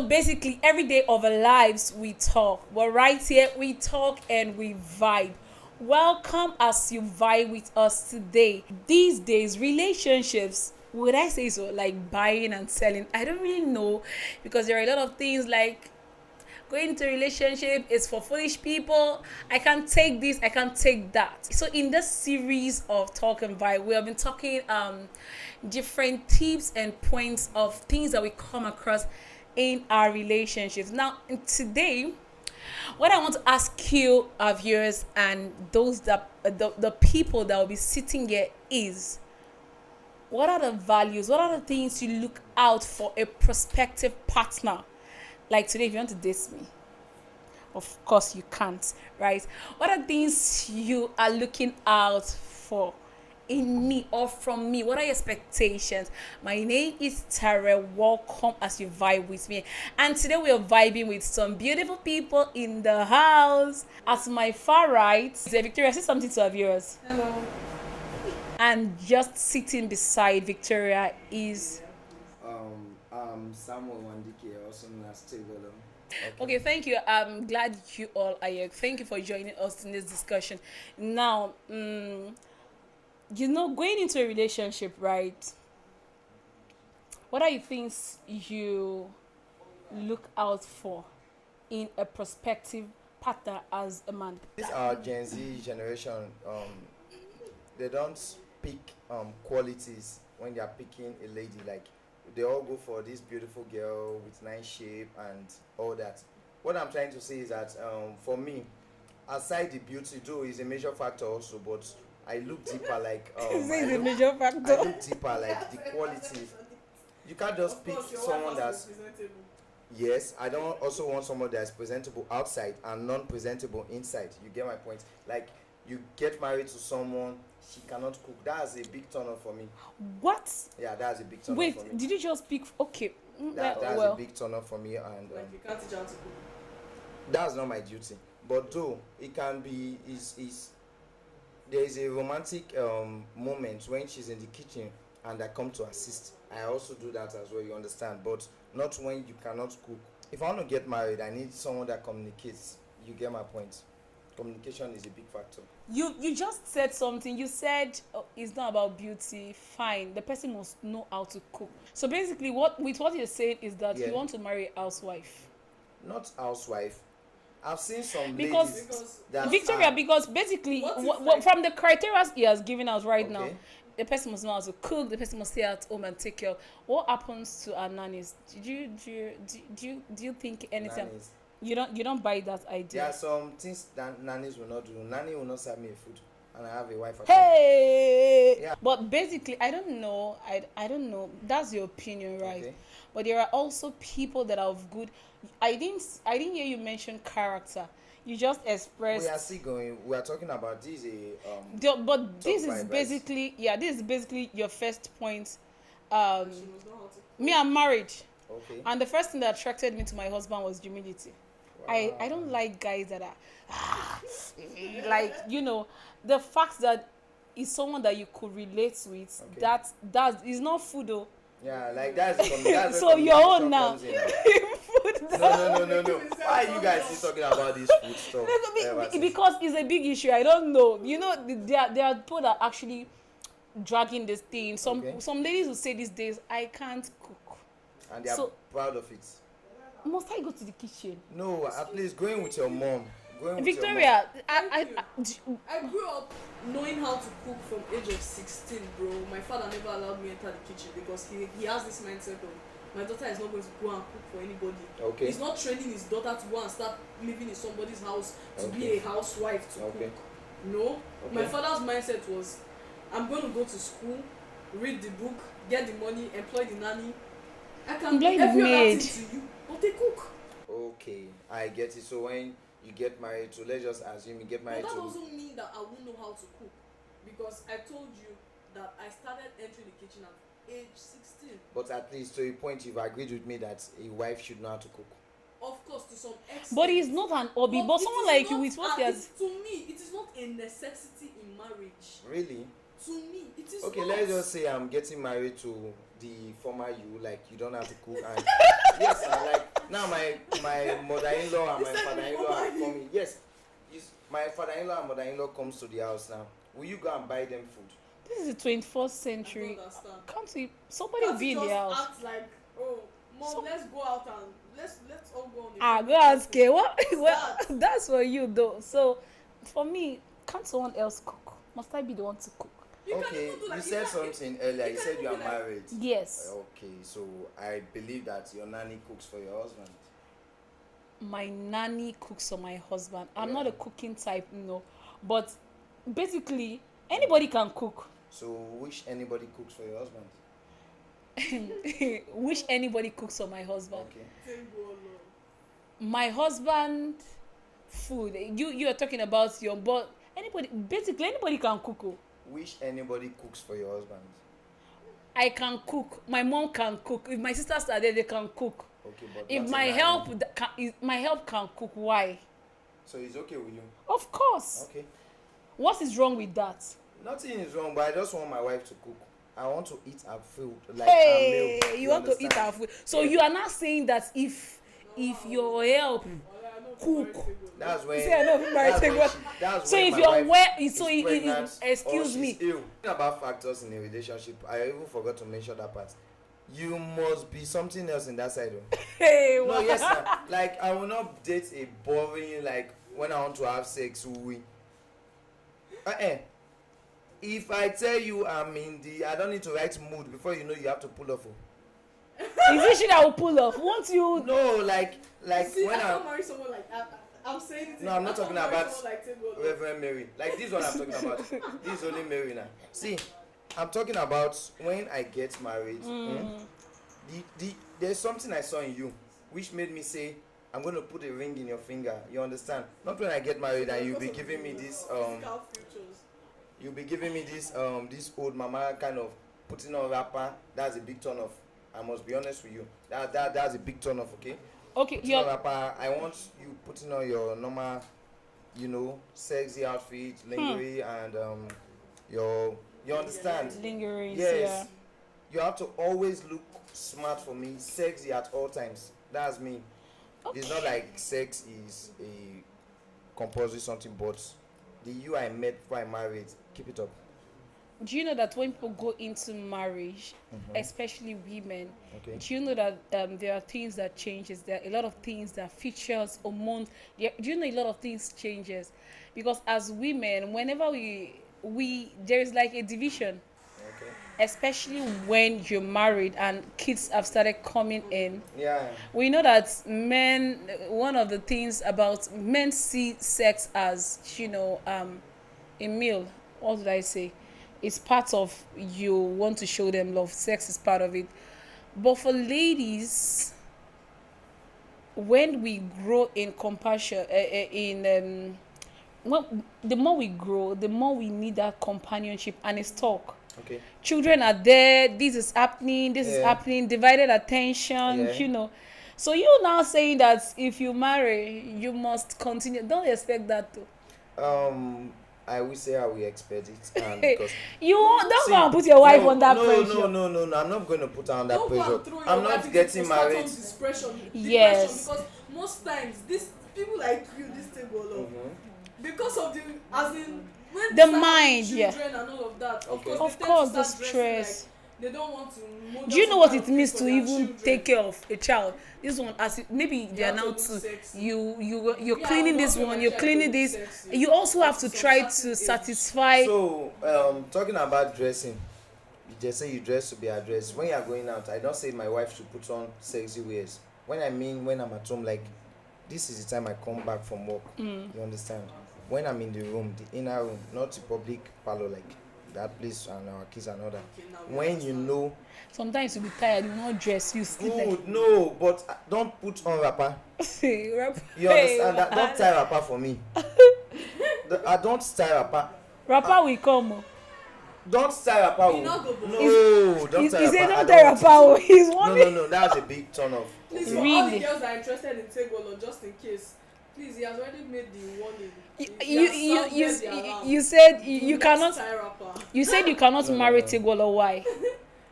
basically, every day of our lives, we talk. But right here, we talk and we vibe. Welcome as you vibe with us today. These days, relationships, would I say so, like buying and selling? I don't really know because there are a lot of things like going into a relationship is for foolish people. I can't take this, I can't take that. So in this series of Talk and Vibe, we have been talking different tips and points of things that we come across in our relationships. Now today, what I want to ask you, our viewers, and those that the people that will be sitting here is, what are the values, what are the things you look out for a prospective partner? Like today, if you want to date me, of course you can't, right? What are things you are looking out for in me or from me? What are your expectations? My name is Tara. Welcome as you vibe with me. And today we are vibing with some beautiful people in the house. At my far right, Victoria, say something to our viewers. Hello. And just sitting beside Victoria is Samuel Wandike, also known as Tigolo. Okay, thank you. I'm glad you all are here. Thank you for joining us in this discussion. Now, going into a relationship, right? What are the things you look out for in a prospective partner as a man? This our Gen Z generation, they don't pick qualities when they are picking a lady. Like, they all go for this beautiful girl with nice shape and all that. What I'm trying to say is that for me, aside the beauty, though is a major factor also, but I look deeper. Like Is a major factor? I look deeper, like the quality. You can't just pick someone that's. Yes, I don't also want someone that's presentable outside and non-presentable inside. You get my point? Like, you get married to someone, she cannot cook. That's a big turn off for me. What? Yeah, that's a big turn off for me. Wait, did you just pick? Okay. That's well, a big turn off for me, and Like you can't teach her to cook. that's not my duty. But though it can be, is there is a romantic moment when she's in the kitchen and I come to assist. I also do that as well. You understand? But not when you cannot cook. If I want to get married, I need someone that communicates. You get my point? Communication is a big factor. You just said something. You said it's not about beauty. Fine, the person must know how to cook. So basically, what you're saying is that you want to marry a housewife. Not housewife. I've seen some Because ladies that Victoria, are, because basically, What if, like- from the criteria he has given us right now, Okay. the person must know how to cook. The person must stay at home and take care. What happens to our nannies? Do you think anything? nannies. You don't buy that There idea. are some things that nannies will not do. Nanny will not serve me food, and I have a wife at home. Hey, Yeah. but basically, I don't know. I don't know. That's your opinion, right? Okay. But there are also people that are of good. I didn't hear you mention character. You just expressed. We are still going. We are talking about this. But this Top is five, basically this is basically your first point. She must know how to cook. Me, I'm married, Okay. and the first thing that attracted me to my husband was humility. I Wow. don't like guys that are like the fact that is someone that you could relate with. Okay. That is not food though. Yeah, like that's where So your own communication now. comes in. No. Why are you guys still talking about this food stuff? ever since? Because it's a big issue. I don't know. There are people that are actually dragging this thing. Okay. Some ladies will say these days, I can't cook. And they are so- proud of it. Must I go to the kitchen? No, at least going with your mom. Going with Victoria, I grew up knowing how to cook from age of 16, bro. My father never allowed me enter the kitchen because he has this mindset of my daughter is not going to go and cook for anybody. Okay. He's not training his daughter to go and start living in somebody's house to be Okay. a housewife to Okay. cook. No. Okay. My father's mindset was, I'm going to go to school, read the book, get the money, employ the nanny. I can do Employ the every other maid. thing to you, but they cook. Okay, I get it. So when you get married to, let's just assume you get But married that to. doesn't mean that I won't know how to cook, because I told you that I started entering the kitchen at age 16. But at least to a point, you've agreed with me that a wife should know how to cook. Of course, to some extent. but it's not an hobby. But it someone is like you not with what an- he has. To me, it is not a necessity in marriage. Really? to me, it is Okay, not. let's just say I'm getting married to the former you, like you don't have to cook. And yes, I like now my mother-in-law and my You said father-in-law former are you. coming. Yes, my father-in-law and mother-in-law comes to the house now. Will you go and buy them food? This is the 21st I century. don't understand. Can't we? Somebody will Can't be you in the just house. act like, oh, mom, So- let's go out and let's all go on the Ah, field go ask together. her. What? What's Well, that? that's for you though. So, for me, can't someone else cook? Must I be the one to cook? You can Okay, even do like, you said something earlier. You can said you are even be like- married. Yes. Okay, so I believe that your nanny cooks for your husband. My nanny cooks for my husband. I'm Yeah. not a cooking type, no. But basically, anybody can cook. So which anybody cooks for your husband? Wish anybody cooks for my husband. Okay. Take go along. My husband food. You are talking about your but basically anybody can cook. Oh. Which anybody cooks for your husband? I can cook. My mom can cook. If my sisters are there, they can cook. Okay, but If not my a nanny. my help can cook, why? So it's okay with you? Of course. Okay. What is wrong with that? Nothing is wrong, but I just want my wife to cook. I want to eat her food, like Hey, her meal. you want to eat understand? our food. So Yeah. you are not saying that if your help Well, I know Cook. very good. That's when. See, I know if married that's take when one. she- that's So when if my you're wife well, is so pregnant or excuse she's me. ill. Talking about factors in a relationship, I even forgot to mention that part. You must be something else in that side. Oh. Hey, No, wow. yes, sir. Like I will not date a boring, like when I want to have sex, we. If I tell you I'm in the, I don't need to write mood before you know you have to pull off. Oh. Is it shit I will pull off? Won't you? No, like See, when I I'm can't marry someone like that. I'm saying it. No, I'm not I can't talking marry about someone like Take Go along. Reverend Mary. Like this one I'm talking about. This is only Mary now. See, I'm talking about when I get married. There's something I saw in you which made me say I'm going to put a ring in your finger. You understand? Not when I get married and you'll be giving me this Physical futures. you'll be giving me this old mama kind of putting on wrapper. That's a big turn off. I must be honest with you. That's a big turn off, okay? Okay, Putting on you're wrapper, I want you putting on your normal, sexy outfit, lingerie, and you understand? lingering. Yes. You have to always look smart for me, sexy at all times. That's me. Okay. It's not like sex is a compulsory something, but the you I met before I married, keep it up. Do you know that when people go into marriage, especially women, Okay. do you know that there are things that changes? There are a lot of things that features, hormones. Do you know a lot of things changes? Because as women, whenever we there is like a division, Okay. especially when you're married and kids have started coming in. Yeah. We know that men, one of the things about men see sex as, a meal. What did I say? It's part of you want to show them love. Sex is part of it. But for ladies, when we grow in compassion, the more we grow, the more we need that companionship and it's talk. Okay. Children are there, this is happening, divided attention, Yeah. So you now saying that if you marry, you must continue. Don't expect that too. I will say I will expect it, and because Don't go and put your wife under pressure. No. I'm not going to put her under Don't go pressure. and throw your I'm wife not into getting postpartum married. Depression, Yes. because most times these people like you, this thing go along because of the as in when The they start mind, having yeah. children and all of that. Of Okay. course, Of they course, tend the to start stress. dressing like they don't want to. model Do you know some what kind it of means thing to for their even children. take care of a child? This one, as maybe they are have to now look two. sexy. You're Yeah, cleaning I this want one. my You're child cleaning to look this. sexy. You also have Up to to try some to certain age. satisfy. So, talking about dressing, you just say you dress to be addressed. When you are going out, I don't say my wife should put on sexy wears. When I'm at home, like this is the time I come back from work. You understand? When I'm in the room, the inner room, not the public parlor, like that place and our kids and all that. Okay, now we When understand. you know, Sometimes you be tired. You not dress. You sleep good, no, but don't put on wrapper. like. You understand that? Don't tie wrapper for me. I don't tie wrapper. Rapper will come. Oh. Don't tie wrapper. You not go both. No, don't He tie said wrapper. I don't tell want rapper. Oh. He's it. one. No, that's a big turn off. Please, Okay. for all the Really? girls that are interested in Tegolo, just in case, Please, he has already made the warning. You He has sounded the alarm. you said Do you not cannot. tie wrapper. You said you cannot No, no, marry no. Tegolo. Why?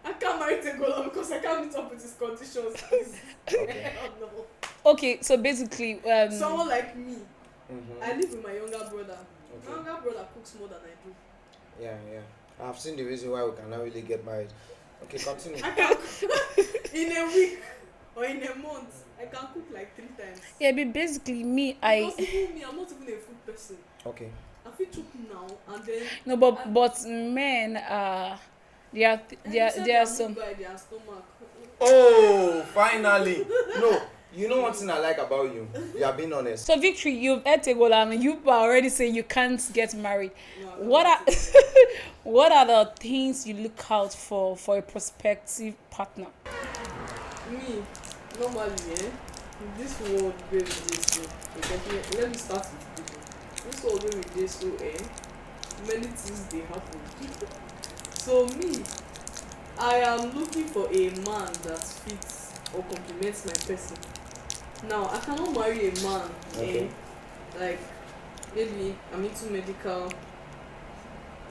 I can't marry Tegola because I can't meet up with his conditions. Please. Okay. No. Okay, so basically, Someone like me, Mm-hmm. I live with my younger brother. Okay. My younger brother cooks more than I do. Yeah, yeah. I've seen the reason why we cannot really get married. Okay, continue. I can cook in a week or in a month. I can cook like 3 times. yeah, but basically me, Because even me, I'm not even a food person. Okay. I feel cook now and then. no, but men there are some. By their stomach. Oh, finally. No, you know one thing I like about you? You are being honest. So Victory, you've had Tegola and you are already saying you can't get married. No, I What are can't do that. what are the things you look out for a prospective partner? Me, normally, this world where we dey so, okay, let me start with people. This world where we dey so, many things dey happen. So me, I am looking for a man that fits or complements my person. Now, I cannot marry a man, Okay. like maybe I'm into medical,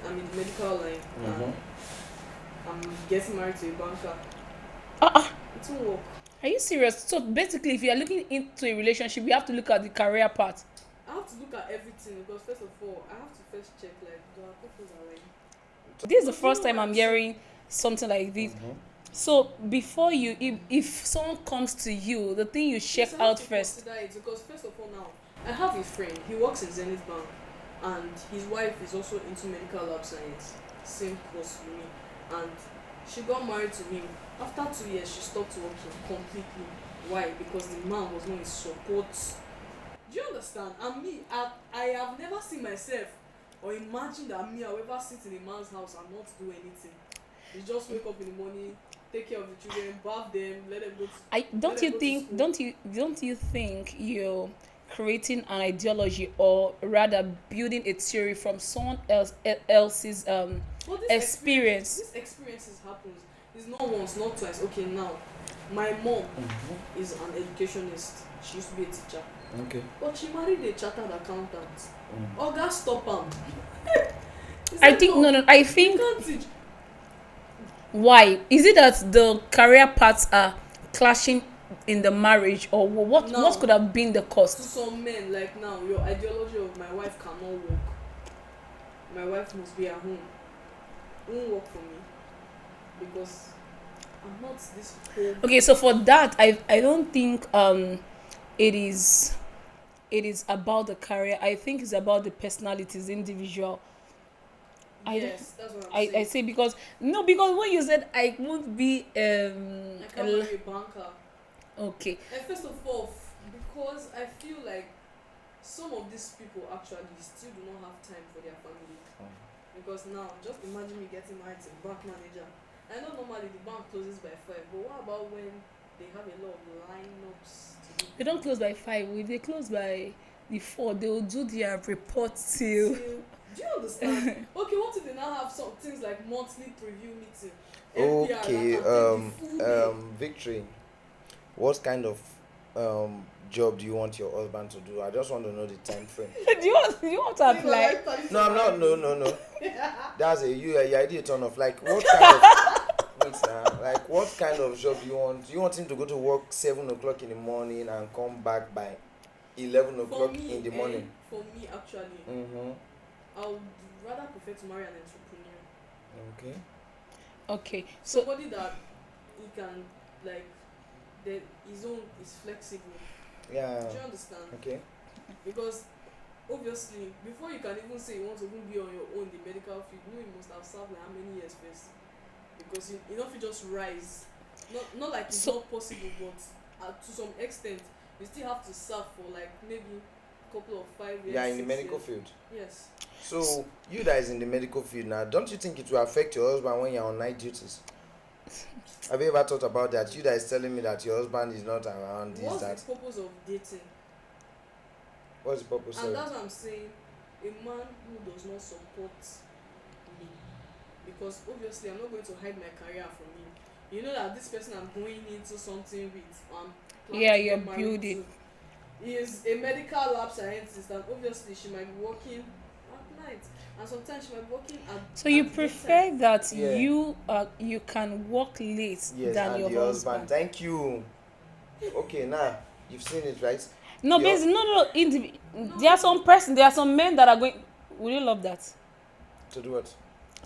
I'm in the medical line, Mm-hmm. and I'm getting married to a banker. It won't work. Are you serious? So basically, if you are looking into a relationship, you have to look at the career part. I have to look at everything because first of all, I have to first check like do our couples are like. This is the first time I'm hearing something like this. Mm-hmm. So before you, if someone comes to you, the thing you check Yes, I have out to first. consider it because first of all now, I have a friend. He works in Zenith Bank, and his wife is also into medical lab science, same course with me, and she got married to him. After 2 years, she stopped working completely. Why? Because the man was not in support. Do you understand? And me, I have never seen myself or imagine that me, I will ever sit in a man's house and not do anything. You just wake up in the morning, take care of the children, bath them, let them go to Don't you think? Don't you think you're creating an ideology, or rather building a theory from someone else's But experience? This experiences happens. It's not once, not twice. Okay, now my mom is an educationist. She used to be a teacher, Okay. but she married a chartered accountant. Oga stop am. I think no. I You think can't teach. why is it that the career paths are clashing in the marriage, or what? No. What could have been the To cost? some men, like now, your ideology of my wife cannot work. My wife must be at home. Won't work for me because I'm not this whole. Okay, so for that, I don't think it is about the career. I think it's about the personalities, individual. Yes, that's what I'm I saying. say because when you said I won't be I can't marry a banker. okay. And first of all, because I feel like some of these people actually still do not have time for their family. Because now, just imagine me getting married to a bank manager. I know normally the bank closes by 5, but what about when they have a lot of lineups to do? They don't close by 5. If they close by the 4, they will do their report till. Do you understand? Okay, what if they now have some things like monthly preview meeting? Okay, NPR, that can take the full day. Victory. What kind of job do you want your husband to do? I just want to know the time frame. do you want to apply? No, I'm not. No. That's you idea turn off. Like what kind of wait now? Like what kind of job do you want? Do you want him to go to work 7 o'clock in the morning and come back by 11 o'clock in the morning? For me, actually, Mm-hmm. I would rather prefer to marry an entrepreneur. Okay. Okay, so Somebody that he can like, that his own is flexible. Yeah. Do you understand? Okay. Because obviously, before you can even say you want to even be on your own in the medical field, you must have served like how many years first? Because you know if you just rise, not like it's not possible, but to some extent, you still have to serve for like maybe a couple of 5 years. Yeah, in the 6 medical years. field. Yes. So you guys in the medical field now, don't you think it will affect your husband when you're on night duties? Have you ever thought about that? You guys telling me that your husband is not around. What's That. the purpose of dating? What's the purpose And of that's what I'm saying. A man who does not support me, because obviously I'm not going to hide my career from him. You know that this person I'm going into something with, Yeah, planning to you're get married building. to, he is a medical lab scientist, and obviously she might be working at night, and sometimes she might be working at. So you at prefer daytime. that Yeah. you can work late Yes, than and your the husband. Thank you. Okay, now you've seen it, right? No, Your- basically, no. There are some men that are going. Would you love that? To do what?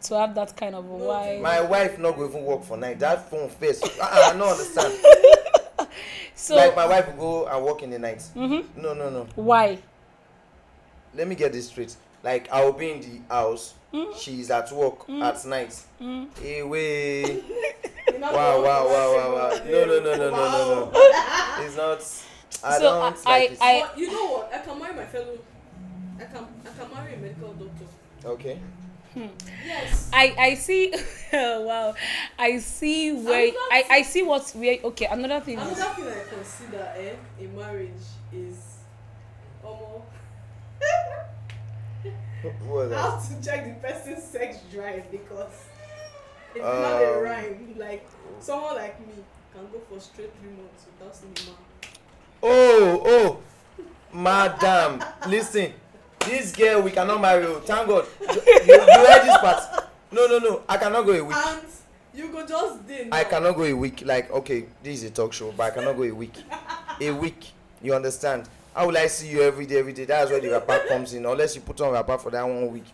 To have that kind of a No, wife. My wife not go even work for night. That phone first. I don't understand. So Like my wife will go and work in the night. mm-hmm. No. Why? Let me get this straight. Like I will be in the house. She's at work at night. Hey, wait. You know, Wow. No. Wow. It's not. I So, don't like it. But you know what? I can marry my fellow. I can marry a medical doctor. Okay. Yes. I see. Wow. I see where I see what's where. Okay, another thing is. Another thing I consider in marriage is almost What was that? how to check the person's sex drive, because it's not a rhyme. Like someone like me can go for straight 3 months without seeing a man. Oh, madam, listen. This girl we cannot marry. Oh, thank God. You heard this part. No. I cannot go a week. And you go just day now. I cannot go a week. Like, okay, this is a talk show, but I cannot go a week. A week. You understand? How will I see you every day? That's where the rapper comes in. Unless you put on rapper for that 1 week.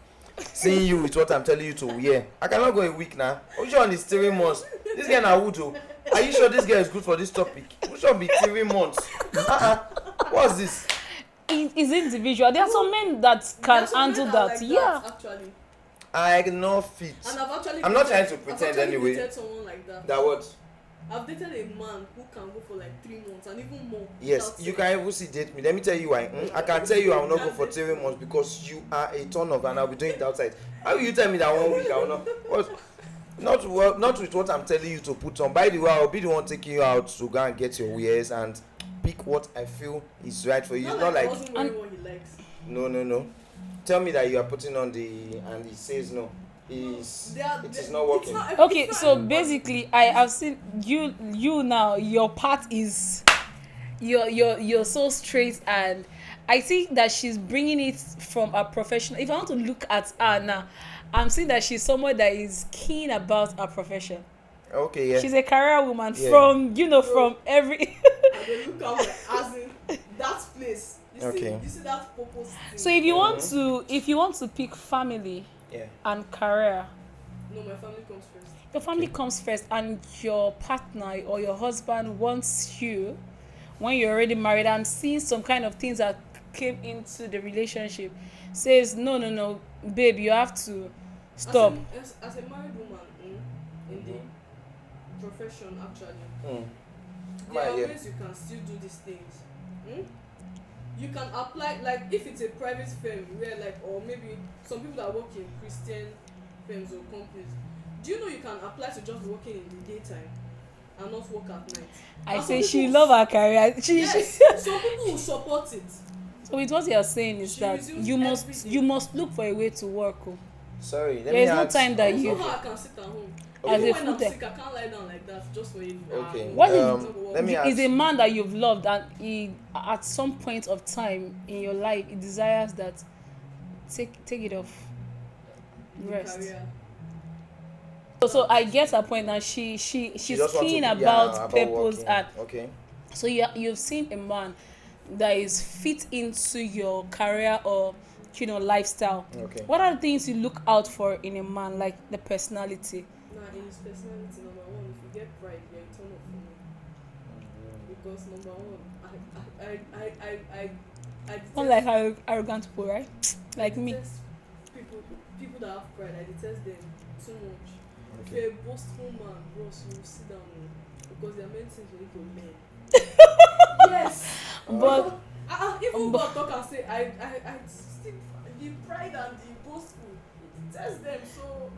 Seeing you with what I'm telling you to wear. I cannot go a week now. Which one is 3 months? This girl na wood. Are you sure this girl is good for this topic? Which one be 3 months? What's this? It's individual. There are some men that can There's some handle men that. like Yeah. actually. I cannot fit. And I've actually. I'm not trying to I've pretend actually anyway. dated someone like that. That what? I've dated a man who can go for like 3 months and even more. Yes, without you sex. can even see date me. Let me tell you why. I can tell you I will not go for 3 months because you are a turn off and I'll be doing it outside. How will you tell me that 1 week I will not? What? Not with what I'm telling you to put on. By the way, I'll be the one taking you out to go and get your wares and pick what I feel is right for you. It's not I like wasn't wearing what he likes. no. Tell me that you are putting on the and he says no. It is not working. Okay, so basically, I have seen you now. Your part is you're so straight, and I think that she's bringing it from a professional. If I want to look at her now, I'm seeing that she's someone that is keen about her profession. Okay, yeah. She's a career woman Yeah. from every. And they look at me as in that place. Okay. You see that purpose thing. So if you want to pick family Yeah. and career, No, my family comes first. your family comes first, and your partner or your husband wants you when you're already married and seeing some kind of things that came into the relationship, says no, babe, you have to stop. As a married woman in the profession, actually, there Yeah. are ways you can still do these things. You can apply, like if it's a private firm where or maybe some people that work in Christian firms or companies, do you know you can apply to just working in the daytime and not work at night? I And say some she people- love her career. Yes, some people will support it. So with what you're saying is She that resumes you every day. must look for a way to work. Oh. Sorry, let There me is no ask. time that There's you. no how I can sit at home. As Even a when I'm full-time. sick, I can't lie down like that just for you. Okay. What is- Let me ask. Is a man that you've loved, and he at some point of time in your life he desires that take it off, rest. So I get her point now. She's She just want keen to- about purpose, working. and Okay. so you've seen a man that is fit into your career or lifestyle. Okay. What are the things you look out for in a man, like the personality? Nah, in his personality, number one, if you get pride, you're a turn off for me. Because number one, I detest, Not like arrogant people, right? Like I me. detest people that have pride. I detest them too much. If Okay. you're a boastful man, bros, you sit down because there are many things you need to learn. Yes. But Even God talk and say I still the pride and the boastful, it detests them. So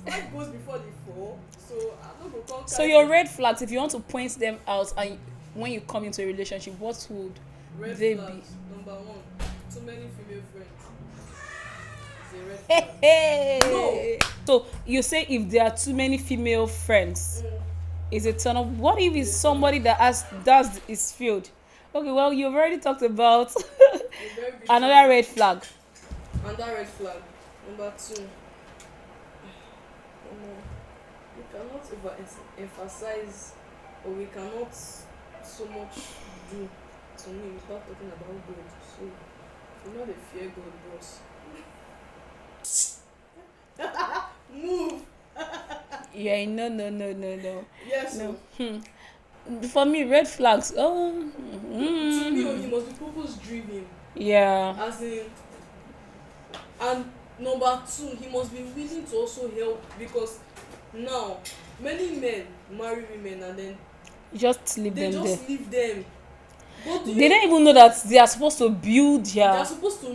pride goes before the fall. So I'm not gonna so your red flags, if you want to point them out, and when you come into a relationship, what would red they flags. Number one, too many female friends. It's a red Hey, flag. hey. So you say if there are too many female friends, is a turn off. What if it's somebody that is field Okay, well, you've already talked about A very big another red flag. Another red flag. Number 2. We cannot emphasize, or we cannot so much do to me without talking about God. So you know they fear God, bros. Move. Yeah, no. Yes. No. No. For me, red flags. Oh, To me, he must be purpose driven. yeah. As in, and number 2, he must be willing to also help, because now many men marry women and then Just leave they them there. just leave them. But do They you, don't even know that they are supposed to build they are their. supposed to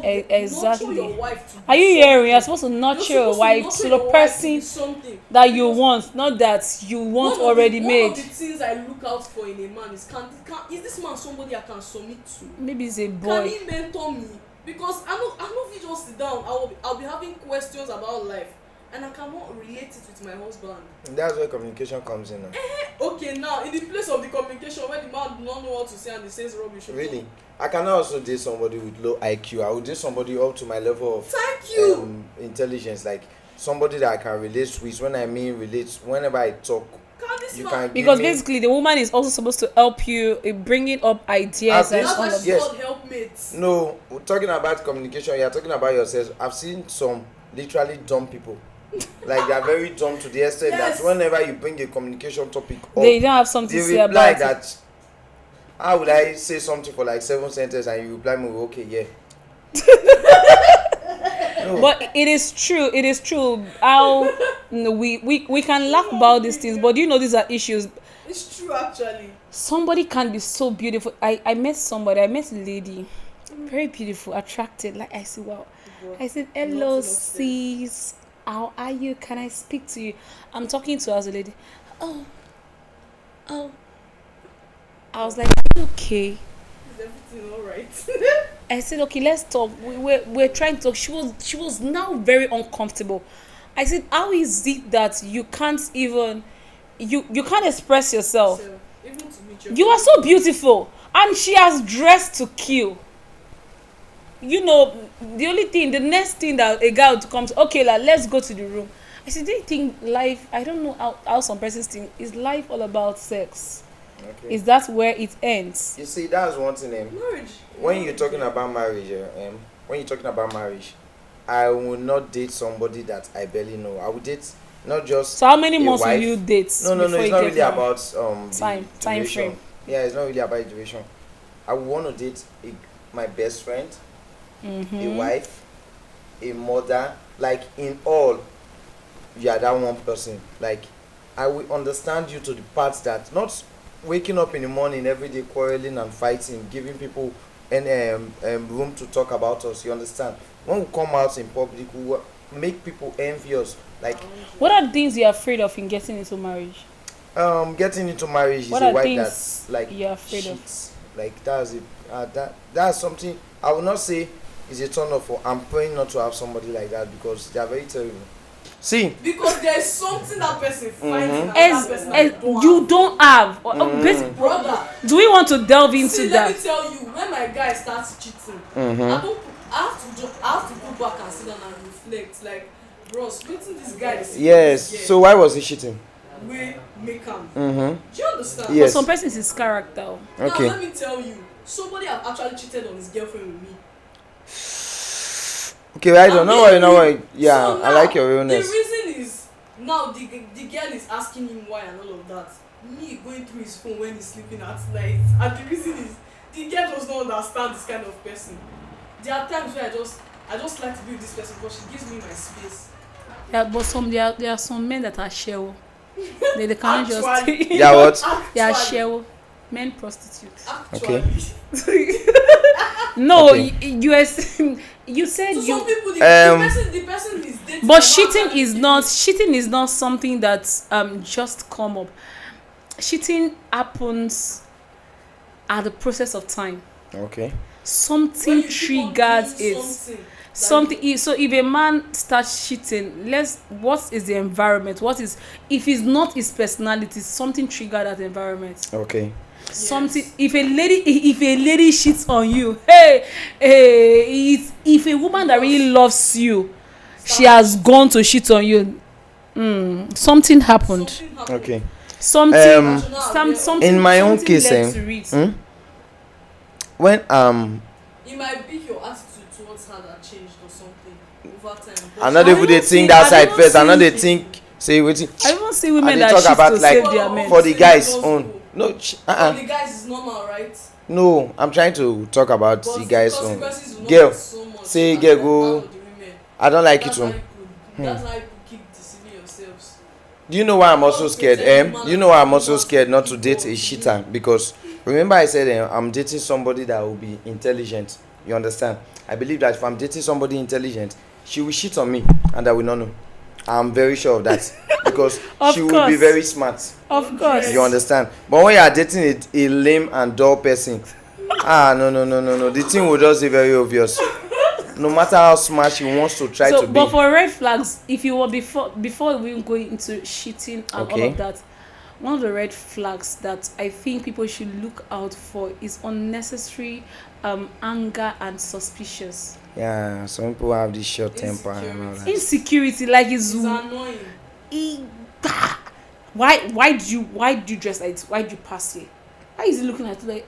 Exactly. nurture your wife to be Are you hearing? You're something. supposed to You're nurture your supposed wife nurture to the your wife to be person something. that you Because want, not that you want one already of made. the things I look out for in a man is is this man somebody I can submit to? Maybe it's a Can boy. he mentor me? Because I know if he just sit down, I'll be having questions about life, and I cannot relate it with my husband. And that's where communication comes in now. Okay, now in the place of the communication where the man do not know what to say and he says rubbish. Really, I cannot also date somebody with low IQ. I would date somebody up to my level of Thank you. intelligence, like somebody that I can relate with. When I mean relate, whenever I talk, Can this you man? can Because give me, basically, the woman is also supposed to help you in bringing up ideas I've and That's all why of she's that. Yes. called helpmates. No, we're talking about communication. You're talking about yourself. I've seen some literally dumb people. Like they are very dumb to the extent Yes. that whenever you bring a communication topic up, They don't have something they to say reply about it. that. How would I say something for like 7 sentences and you reply me with okay, yeah. No. But it is true. It is true. How we can laugh about these things, but you know these are issues. It's true actually. Somebody can be so beautiful. I met somebody. I met a lady, very beautiful, attracted. Like I said, wow. I said, hello, Nothing sis. How are you? Can I speak to you? I'm talking to her as a lady. Oh. I was like, okay. Is everything alright? I said, okay, let's talk. We're trying to talk. She was now very uncomfortable. I said, how is it that you can't even you can't express yourself? So, even to meet your You are so beautiful, and she has dressed to kill. You know, the next thing that a guy would come to, okay, like, let's go to the room. I said, do you think life, I don't know how some persons think, is life all about sex? Okay. Is that where it ends? You see, that's one thing. marriage. When you're talking about marriage, I will not date somebody that I barely know. I will date not just So how many a months will wife. you date? No, before it's you not get really married? about the Time duration. frame. Yeah, it's not really about the duration. I would want to date my best friend, a wife, a mother. Like in all, you are that one person. Like I will understand you to the part that not waking up in the morning every day quarreling and fighting, giving people room to talk about us. You understand? When we come out in public, we will make people envious. Like What are the things you're afraid of in getting into marriage? getting into marriage is What a are wife things that's like you're afraid of? cheats. Like that's something I will not say is a turn off for. I'm praying not to have somebody like that because they are very terrible. See, Because there's something that person finds in another As person that you don't have. brother. Do we want to delve into See, that? let me tell you, when my guy starts cheating, I have to go back and sit down and reflect. Like, bros, waiting this guy is yes. So why was he cheating? we make him. Mm-hmm. Do you understand? Yes. For some persons, it's character. Okay. Now let me tell you, somebody have actually cheated on his girlfriend with me. Okay, I don't know. Yeah, So I now, like your realness. The reason is now the girl is asking him why and all of that. Me going through his phone when he's sleeping at night, and the reason is the girl does not understand this kind of person. There are times where I just like to be with this person because she gives me my space. Yeah, but there are some men that are shell. They can't just. Actually. Yeah, what? They are Actually. shell. Men prostitutes. Actually. Okay. No, Okay. you said So you. some people, the person is dating. But the cheating is not something that just come up. Cheating happens at the process of time. Okay. when Something you keep on triggers doing it. something. So if a man starts cheating, what is the environment? What is, if it's not his personality, something triggered that environment. Okay. something. If a lady cheats on you, hey, if a woman that really loves you, she has gone to cheat on you, something happened. Okay. Something in my own something case, led to it. when It might be your attitude towards her that changed or something over time. I know they would they think that side first. I know they think say wetin. I even see women dey that talk cheat about to like save their men. for the guys own. No, For the guys is normal, right? no. I'm trying to talk about But the guys the own. consequences will not Girl, be so much say as girl the go. part of the women. I don't like it That's too. that's how you keep deceiving yourselves. Do you know why I'm also scared? You know why I'm also scared not to date a cheater? Because remember I said I'm dating somebody that will be intelligent. You understand? I believe that if I'm dating somebody intelligent, she will cheat on me and I will not know. I'm very sure of that because Of she will be course. very smart. Of course. You understand? But when you are dating a lame and dull person, no. The thing will just be very obvious. No matter how smart she wants to try to be. But for red flags, if you were before we go into cheating and all of that, one of the red flags that I think people should look out for is unnecessary anger and suspicious. Yeah, some people have this short temper and all that. Insecurity, like It's annoying. Why do you dress like this? Why do you pass it? Why is he looking at you like?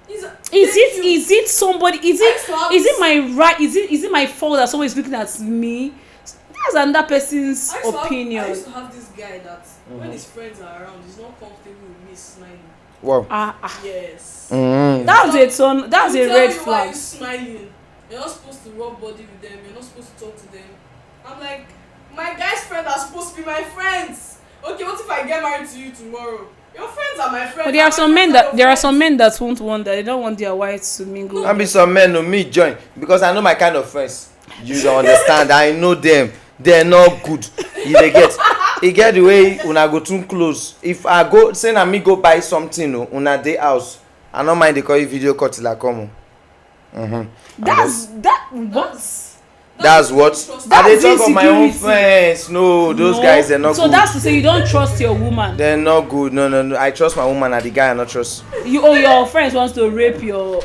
Is it somebody? Is it my right? Is it my fault that someone is looking at me? That's another person's opinion. I used to have this guy that when his friends are around, he's not comfortable with me smiling. Wow. Yes. That's a red Why flag. you smiling? You're not supposed to rub body with them. You're not supposed to talk to them. I'm like, my guy's friends are supposed to be my friends. Okay, what if I get married to you tomorrow? Your friends are my friends. But there are some men that won't want that. They don't want their wives to mingle. And be some men no me join because I know my kind of friends. You don't understand. I know them. They're not good. You get the way una go too close. If I go say na me go buy something una dey house, I don't mind they call you video call till I come. That's what I dey talk of my own friends. No, those guys they're not so good. that's to say you don't trust your woman. They're not good. No. I trust my woman and the guy I not trust. Your friends wants to rape your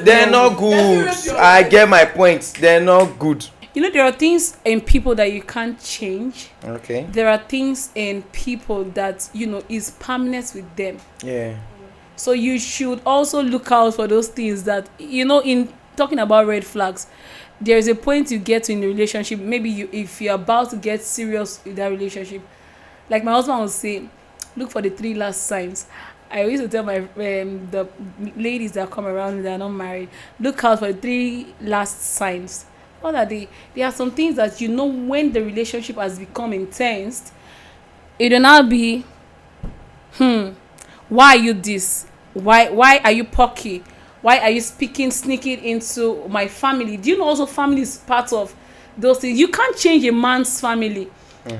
They're not good. I get my point. They're not good. You know, there are things in people that you can't change. Okay. There are things in people that, is permanent with them. Yeah. So you should also look out for those things that, in talking about red flags, there is a point you get to in a relationship. Maybe if you're about to get serious with that relationship, like my husband would say, look for the 3 last signs. I used to tell my the ladies that come around that are not married, look out for the 3 last signs. What are they? There are some things that when the relationship has become intense, it will now be, why are you this? Why are you pocky? Why are you sneaking into my family? Do you know also family is part of those things? You can't change a man's family.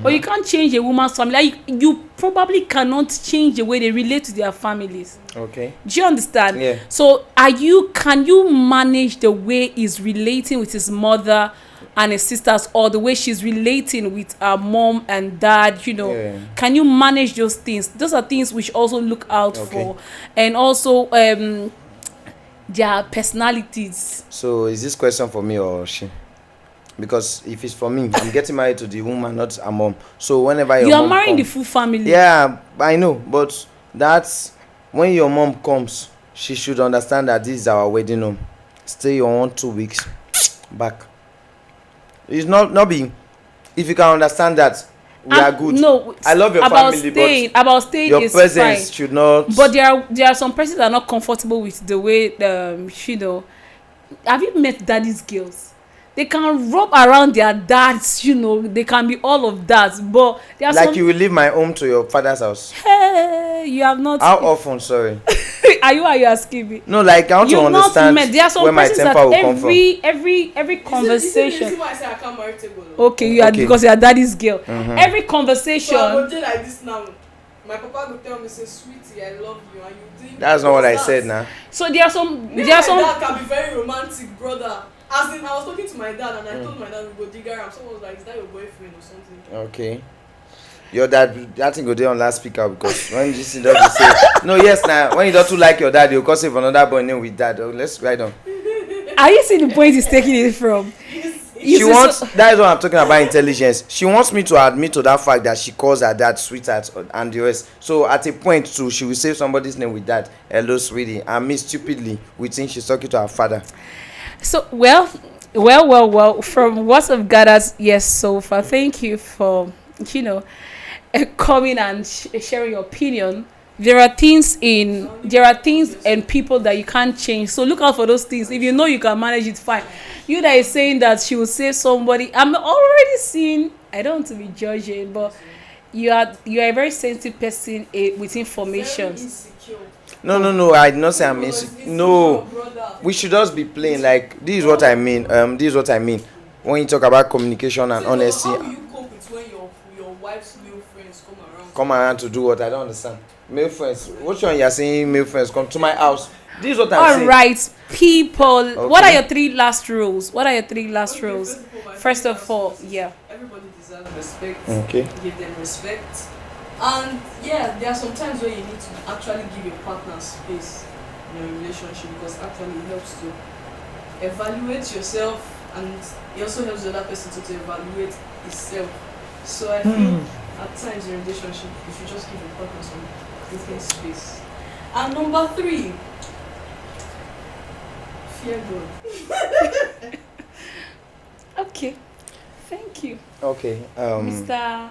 Or you can't change a woman's family. Like, you probably cannot change the way they relate to their families. Okay. Do you understand? Yeah. So can you manage the way he's relating with his mother and his sisters, or the way she's relating with her mom and dad? Yeah. Can you manage those things? Those are things we should also look out for. And also their personalities. So is this question for me or she? Because if it's for me, I'm getting married to the woman, not a mom. So whenever your you are mom marrying comes, the full family. Yeah, I know, but that's when your mom comes, she should understand that this is our wedding home. Stay on 2 weeks, back. It's not be. If you can understand that, we are good. No, I love your family, about staying your is presence fine. should not. But there are some persons that are not comfortable with the way have you met daddy's girls? They can rub around their dads, they can be all of that, but there are like you will leave my home to your father's house. Hey, you have not. How often? Sorry. Are you asking me? No, like I want to understand where my temper will come from. Every conversation. Is it why I say I can't marry table? Okay, because you are daddy's girl. Every conversation. So I go dey like this now. My papa go tell me, say, sweetie, I love you, and you think that's not what I said now. So there are some. Dad can be very romantic, brother. As in, I was talking to my dad and I told my dad we go dig around. Someone was like, is that your boyfriend or something? Okay. your dad, that thing go there on last speaker, because when you see that, you say, no, yes, now, when you don't too like your dad, you'll call save another boy name with dad. Oh, let's write on. Are you seeing the point he's taking it from? She wants, that is what I'm talking about, intelligence. She wants me to admit to that fact that she calls her dad sweetheart and the rest. So at a point too, she will say somebody's name with that. Hello, sweetie. And me stupidly, we think she's talking to her father. So, well, from what I've gathered, yes, so far, thank you for, coming and sharing your opinion. There are things and people that you can't change. So look out for those things. If you know you can manage it, fine. You that is saying that she will save somebody, I'm already seeing. I don't want to be judging, but you are a very sensitive person with information. No. I did not say I'm insecure. No, we should just be plain. Like, this is what I mean. This is what I mean when you talk about communication and honesty. How do you cope with when your wife's male friends come around to do what? I don't understand. Male friends. Which one you are saying? Male friends come to my house. This is what I'm saying. All right, people. Okay. What are your 3 last rules? First of all, yeah. Everybody deserves respect. Okay. Give them respect. And yeah, there are some times where you need to actually give your partner space in your relationship, because actually it helps to evaluate yourself, and it also helps the other person to evaluate himself. So I feel at times in a relationship you should just give your partner some different space. And number 3, fear God. Okay. Thank you. Okay. Mr.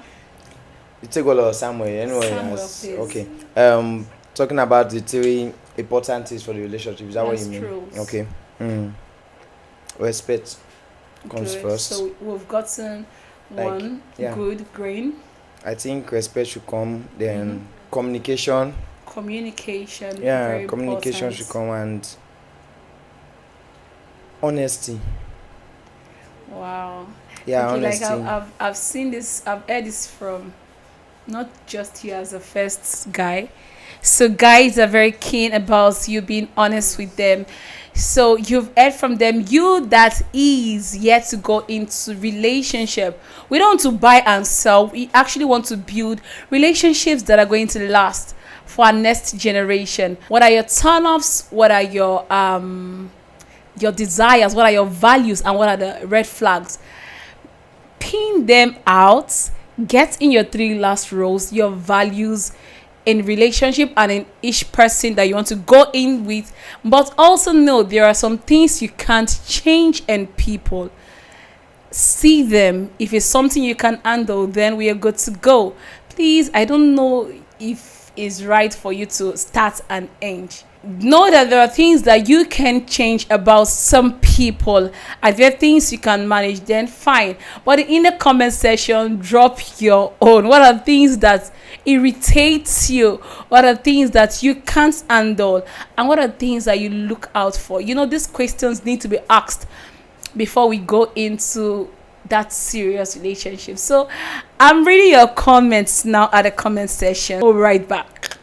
You take all of Samuel. Anyway, Samuel, okay. Talking about the 3 important things for the relationship. Is that what you mean? Rules. Okay. Respect comes first. So we've gotten one good grain. I think respect should come. Then communication. Communication. Yeah, very communication important. should come, and honesty. Wow. Yeah, Okay, honesty. like I've seen this. I've heard this from not just you as a first guy. So guys are very keen about you being honest with them. So you've heard from them, you that is yet to go into relationship. We don't want to buy and sell. We actually want to build relationships that are going to last for our next generation. What are your turnoffs? What are your desires? What are your values? And what are the red flags? Pin them out. Get in your 3 last rows, your values in relationship and in each person that you want to go in with. But also know there are some things you can't change in people. See them. If it's something you can handle, then we are good to go. Please, I don't know if it's right for you to start and end. Know that there are things that you can change about some people. Are there things you can manage? Then fine. But in the comment section, drop your own. What are things that irritates you? What are things that you can't handle? And what are things that you look out for? These questions need to be asked before we go into that serious relationship. So I'm reading your comments now at the comment section. We'll be right back.